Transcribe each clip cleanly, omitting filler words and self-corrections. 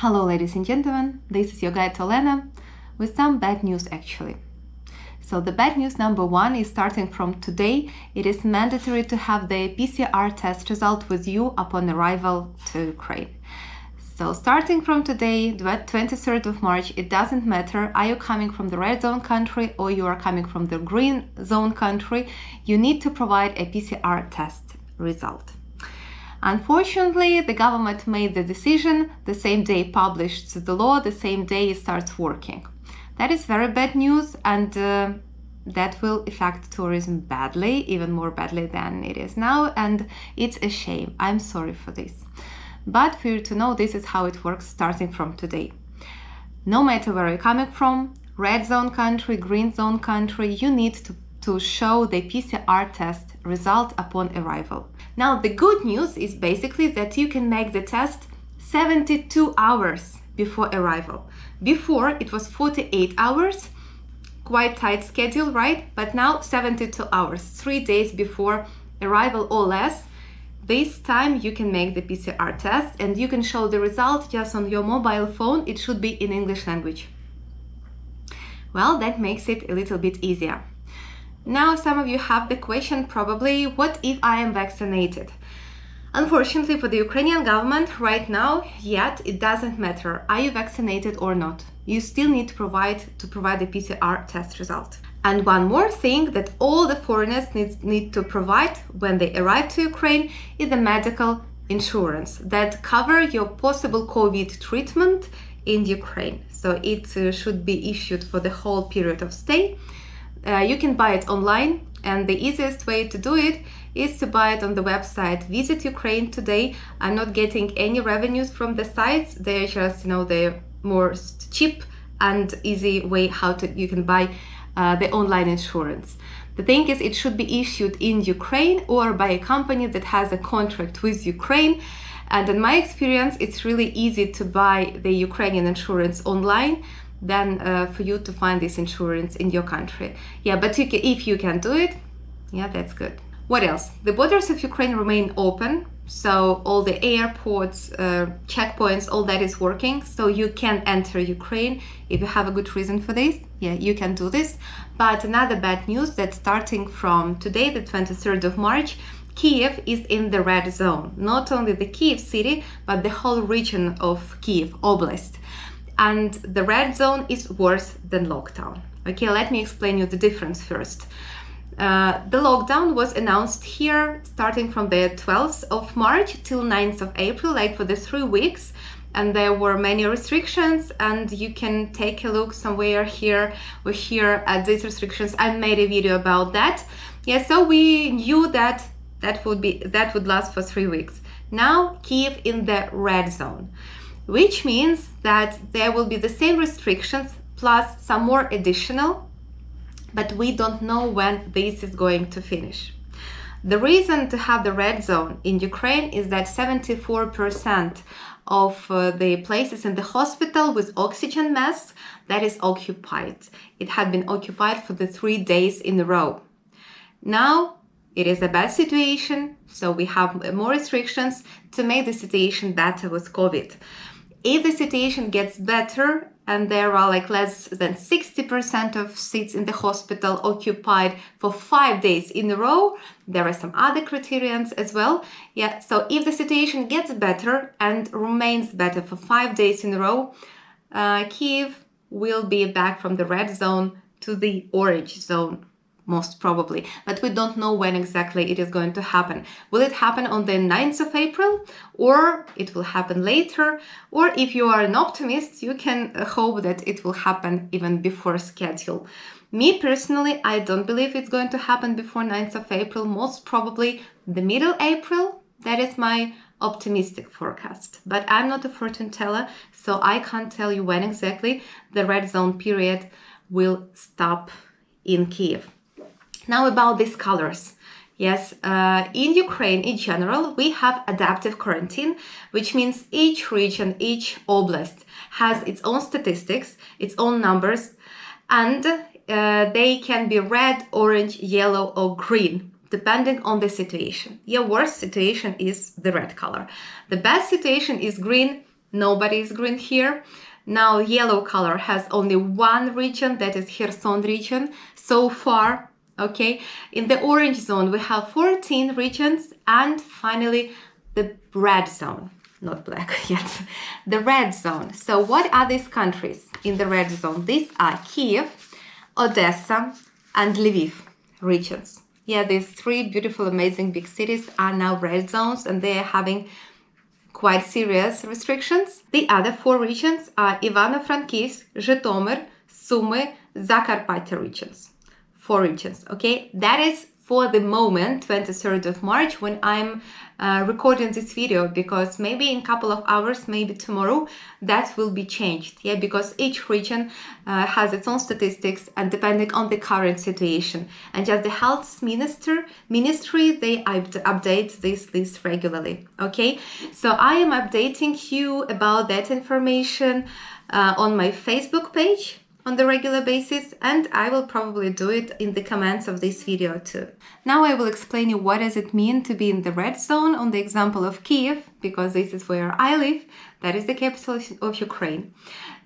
Hello ladies and gentlemen, this is your guide Olena with some bad news actually. So the bad news number one is starting from today. It is mandatory to have the PCR test result with you upon arrival to Ukraine. So starting from today, the 23rd of March, it doesn't matter, are you coming from the red zone country or you are coming from the green zone country, you need to provide a PCR test result. Unfortunately, the government made the decision, the same day published the law, the same day it starts working. That is very bad news, and that will affect tourism badly, even more badly than it is now, and it's a shame. I'm sorry for this. But for you to know, this is how it works starting from today. No matter where you're coming from, red zone country, green zone country, you need to show the PCR test result upon arrival. Now, the good news is basically that you can make the test 72 hours before arrival. Before, it was 48 hours, quite tight schedule, right? But now 72 hours, 3 days before arrival or less. This time you can make the PCR test and you can show the result just on your mobile phone. It should be in English language. Well, that makes it a little bit easier. Now, some of you have the question probably, what if I am vaccinated? Unfortunately for the Ukrainian government right now, yet it doesn't matter, are you vaccinated or not? You still need to provide the PCR test result. And one more thing that all the foreigners need to provide when they arrive to Ukraine is the medical insurance that cover your possible COVID treatment in Ukraine. So it should be issued for the whole period of stay. You can buy it online, and the easiest way to do it is to buy it on the website Visit Ukraine Today. I'm not getting any revenues from the sites. They're just, the most cheap and easy way you can buy the online insurance. The thing is, it should be issued in Ukraine or by a company that has a contract with Ukraine. And in my experience, it's really easy to buy the Ukrainian insurance online than for you to find this insurance in your country. Yeah, but if you can do it, yeah, that's good. What else? The borders of Ukraine remain open, so all the airports, checkpoints, all that is working, so you can enter Ukraine if you have a good reason for this. Yeah, you can do this. But another bad news that starting from today, the 23rd of March, Kyiv is in the red zone. Not only the Kyiv city, but the whole region of Kyiv Oblast. And the red zone is worse than lockdown. Okay, let me explain you the difference first. The lockdown was announced here starting from the 12th of March till 9th of April, like for the 3 weeks. And there were many restrictions, and you can take a look somewhere here or here at these restrictions. I made a video about that. Yeah, so we knew that would last for 3 weeks. Now Kyiv in the red zone, which means that there will be the same restrictions plus some more additional, but we don't know when this is going to finish. The reason to have the red zone in Ukraine is that 74% of the places in the hospital with oxygen masks, that is occupied. It had been occupied for the 3 days in a row. Now, it is a bad situation, so we have more restrictions to make the situation better with COVID. If the situation gets better and there are like less than 60% of seats in the hospital occupied for 5 days in a row, there are some other criterions as well. Yeah, so if the situation gets better and remains better for 5 days in a row, Kyiv will be back from the red zone to the orange zone. Most probably, but we don't know when exactly it is going to happen. Will it happen on the 9th of April, or it will happen later? Or if you are an optimist, you can hope that it will happen even before schedule. Me personally, I don't believe it's going to happen before 9th of April, most probably the middle April. That is my optimistic forecast. But I'm not a fortune teller, so I can't tell you when exactly the red zone period will stop in Kyiv. Now about these colors. Yes, in Ukraine in general, we have adaptive quarantine, which means each region, each oblast has its own statistics, its own numbers, and they can be red, orange, yellow, or green. depending on the situation. Your worst situation is the red color. The best situation is green, Nobody is green here. Now yellow color has only one region, that is Kherson region so far. Okay, in the orange zone we have 14 regions, and finally the red zone, not black yet, the red zone. So what are these countries in the red zone? These are Kyiv, Odessa, and Lviv regions. Yeah, these three beautiful, amazing big cities are now red zones, and they are having quite serious restrictions. The other four regions are Ivano-Frankivsk, Zhytomyr, Sumy, Zakarpattia regions. Four regions, okay? That is for the moment, 23rd of March, when I'm recording this video, because maybe in a couple of hours, maybe tomorrow, that will be changed, yeah, because each region has its own statistics and depending on the current situation. And just the health ministry, they update this list regularly, okay? So I am updating you about that information on my Facebook page on the regular basis, and I will probably do it in the comments of this video too. Now I will explain you what does it mean to be in the red zone on the example of Kyiv, because this is where I live, that is the capital of Ukraine.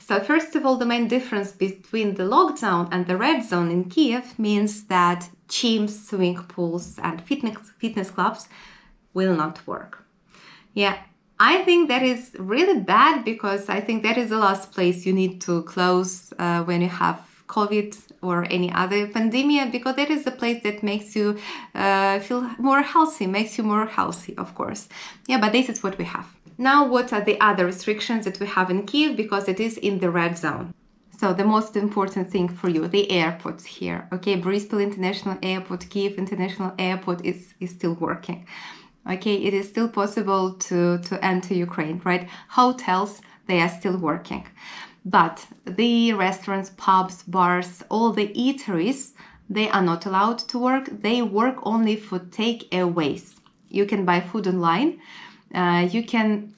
So first of all, the main difference between the lockdown and the red zone in Kyiv means that gyms, swimming pools and fitness clubs will not work. Yeah, I think that is really bad, because I think that is the last place you need to close when you have COVID or any other pandemic, because that is the place that makes you feel more healthy, of course. Yeah, but this is what we have. Now, what are the other restrictions that we have in Kyiv, because it is in the red zone? So the most important thing for you, the airports here. Okay, Boryspil International Airport, Kyiv International Airport is still working. Okay, it is still possible to enter Ukraine, right? Hotels, they are still working. But the restaurants, pubs, bars, all the eateries, they are not allowed to work. They work only for takeaways. You can buy food online. You can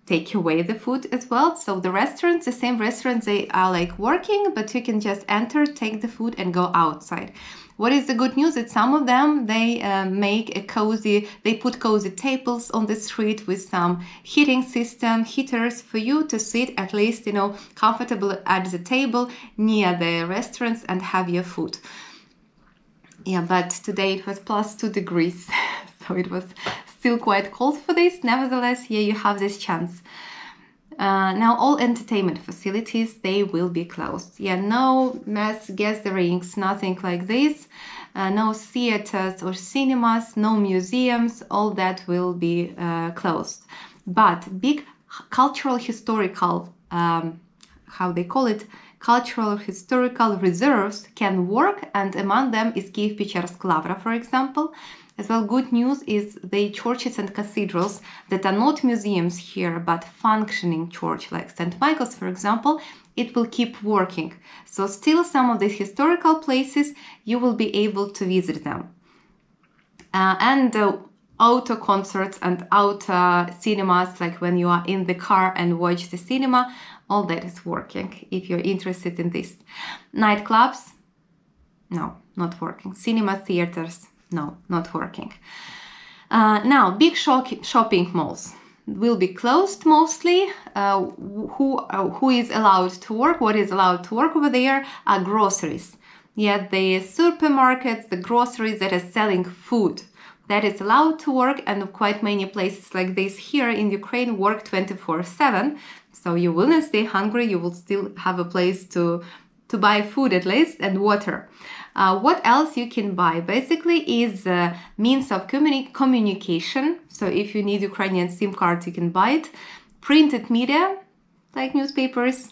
take away the food as well. So the restaurants, the same restaurants, they are like working, but you can just enter, take the food and go outside. What is the good news? That some of them, they put cozy tables on the street with some heaters for you to sit at least, comfortable at the table near the restaurants and have your food. Yeah, but today it was plus 2 degrees, so it was still quite cold for this. Nevertheless, here you have this chance. Now all entertainment facilities, they will be closed. Yeah, no mass gatherings, nothing like this. No theaters or cinemas, no museums, all that will be closed. But big cultural historical, cultural historical reserves can work, and among them is Kyiv Pechersk Lavra, for example. As well, good news is the churches and cathedrals that are not museums here, but functioning church, like St. Michael's, for example, it will keep working. So still some of the historical places, you will be able to visit them. And auto concerts and auto cinemas, like when you are in the car and watch the cinema, all that is working if you're interested in this. Nightclubs, no, not working. Cinema theaters, no, not working. Now, big shopping malls will be closed mostly. Who is allowed to work? What is allowed to work over there are groceries. Yeah, the supermarkets, the groceries that are selling food, that is allowed to work, and quite many places like this here in Ukraine work 24/7. So you will not stay hungry, you will still have a place to buy food at least, and water. What else you can buy basically is means of communication. So if you need Ukrainian SIM card, you can buy it. Printed media, like newspapers,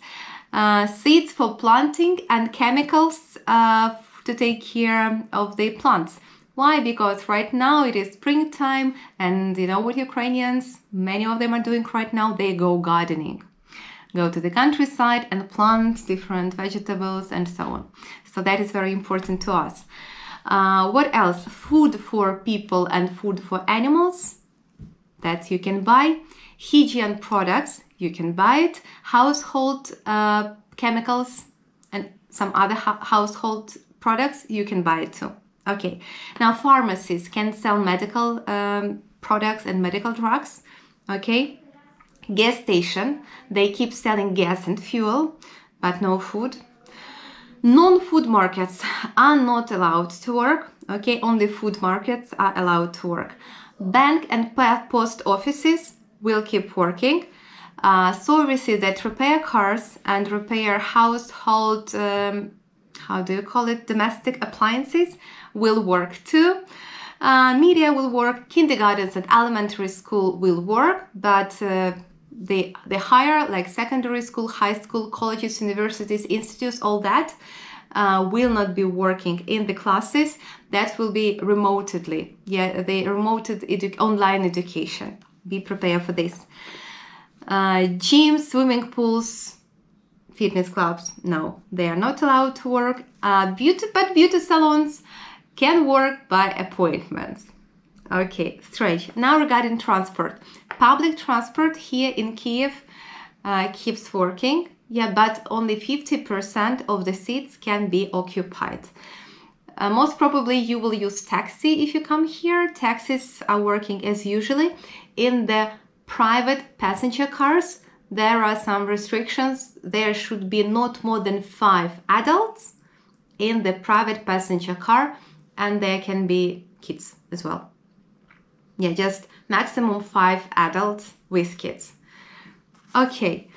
seeds for planting, and chemicals to take care of the plants. Why? Because right now it is springtime, and you know what Ukrainians, many of them are doing right now, they go gardening. Go to the countryside and plant different vegetables and so on. So that is very important to us. What else? Food for people and food for animals, that you can buy. Hygiene products, you can buy it. Household chemicals and some other household products, you can buy it too. Okay, now pharmacies can sell medical products and medical drugs. Okay, Gas station, they keep selling gas and fuel, but no food. Non-food markets are not allowed to work. Okay, only food markets are allowed to work. Bank and post offices will keep working. Services that repair cars and repair household, domestic appliances will work too. Media will work. Kindergartens and elementary school will work, but the higher, like secondary school, high school, colleges, universities, institutes, all that will not be working in the classes. That will be remotely. Yeah, the online education. Be prepared for this. Gyms, swimming pools, fitness clubs, no, they are not allowed to work. Beauty salons can work by appointments. Okay, strange. Now regarding transport. Public transport here in Kyiv keeps working, yeah, but only 50% of the seats can be occupied. Most probably you will use taxi if you come here. Taxis are working as usually. In the private passenger cars, there are some restrictions. There should be not more than 5 adults in the private passenger car, and there can be kids as well. Yeah, just maximum 5 adults with kids. Okay,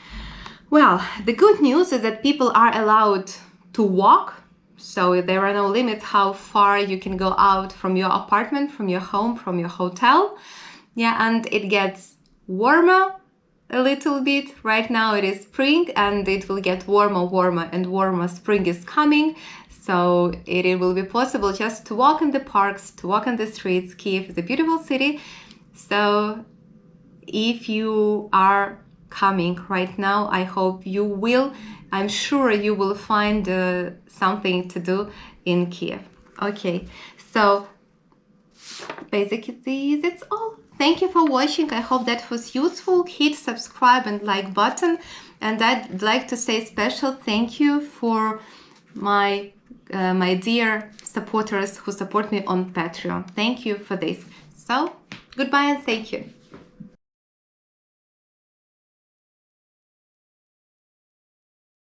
well, the good news is that people are allowed to walk, so there are no limits how far you can go out from your apartment, from your home, from your hotel. Yeah, and it gets warmer a little bit. Right now it is spring and it will get warmer and warmer. Spring is coming. So it will be possible just to walk in the parks, to walk in the streets. Kyiv is a beautiful city. So if you are coming right now, I hope you will. I'm sure you will find something to do in Kyiv. Okay, so basically that's all. Thank you for watching. I hope that was useful. Hit subscribe and like button. And I'd like to say special thank you for my dear supporters who support me on Patreon. Thank you for this. So, goodbye and thank you.